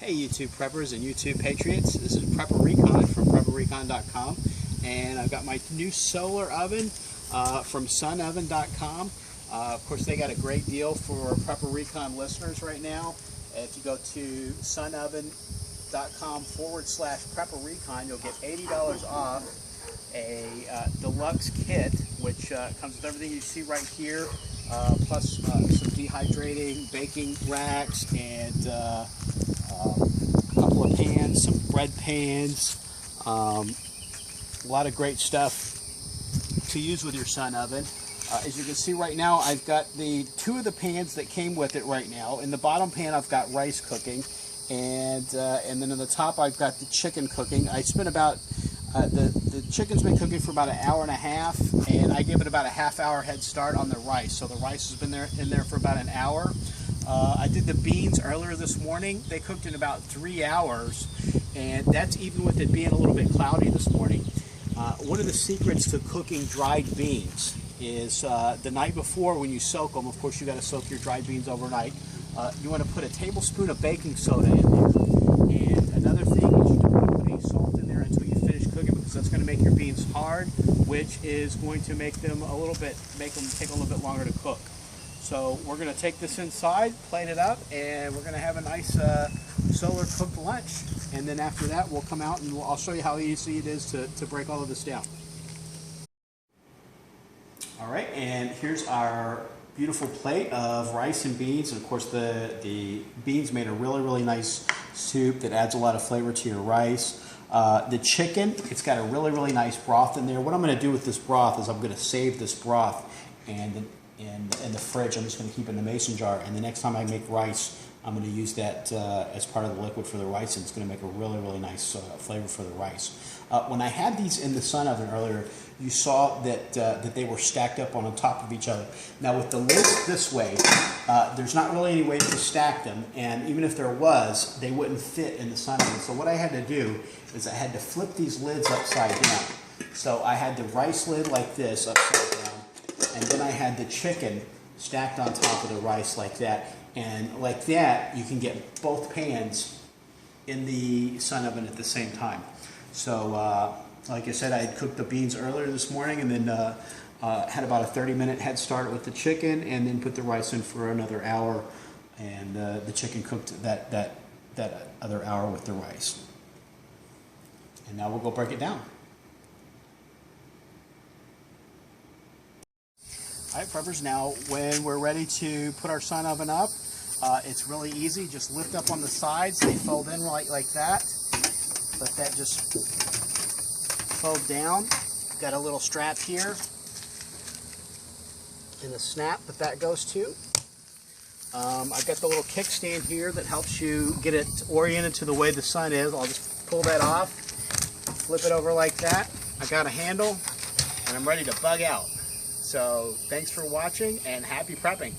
Hey YouTube preppers and YouTube patriots, this is Prepper Recon from prepperrecon.com, and I've got my new solar oven from sunoven.com. Of course, they got a great deal for Prepper Recon listeners right now. If you go to sunoven.com/Prepper Recon, you'll get $80 off a deluxe kit, which comes with everything you see right here, plus some dehydrating baking racks and a couple of pans, some bread pans, a lot of great stuff to use with your Sun oven. As you can see right now, I've got two of the pans that came with it right now. In the bottom pan, I've got rice cooking, and then in the top, I've got the chicken cooking. I spent about the chicken's been cooking for about an hour and a half, and I give it about a half-hour head start on the rice. So the rice has been in there for about an hour. I did the beans earlier this morning. They cooked in about 3 hours, and that's even with it being a little bit cloudy this morning. One of the secrets to cooking dried beans is the night before, when you soak them, of course you got to soak your dried beans overnight, you want to put a tablespoon of baking soda in there. And another thing is you don't want to put any salt in there until you finish cooking, because that's going to make your beans hard, which is going to make them take a little bit longer to cook. So we're going to take this inside, plate it up, and we're going to have a nice solar cooked lunch. And then after that, we'll come out and I'll show you how easy it is to break all of this down. All right, and here's our beautiful plate of rice and beans. And of course, the beans made a really nice soup that adds a lot of flavor to your rice. The chicken, it's got a really nice broth in there. What I'm going to do with this broth is I'm going to save this broth and in the fridge. I'm just going to keep it in the mason jar, and the next time I make rice, I'm going to use that as part of the liquid for the rice, and it's going to make a really nice flavor for the rice. When I had these in the Sun oven earlier, you saw that they were stacked up on top of each other. Now with the lids this way, there's not really any way to stack them, and even if there was, they wouldn't fit in the Sun oven. So what I had to do is I had to flip these lids upside down. So I had the rice lid like this upside down, and then I had the chicken stacked on top of the rice like that. And like that, you can get both pans in the Sun oven at the same time. So, like I said, I had cooked the beans earlier this morning, and then had about a 30-minute head start with the chicken, and then put the rice in for another hour, and the chicken cooked that other hour with the rice. And now we'll go break it down. All right, preppers, now when we're ready to put our Sun oven up, it's really easy. Just lift up on the sides. They fold in like that. Let that just fold down. Got a little strap here and a snap that goes to. I've got the little kickstand here that helps you get it oriented to the way the sun is. I'll just pull that off, flip it over like that. I got a handle, and I'm ready to bug out. So thanks for watching, and happy prepping.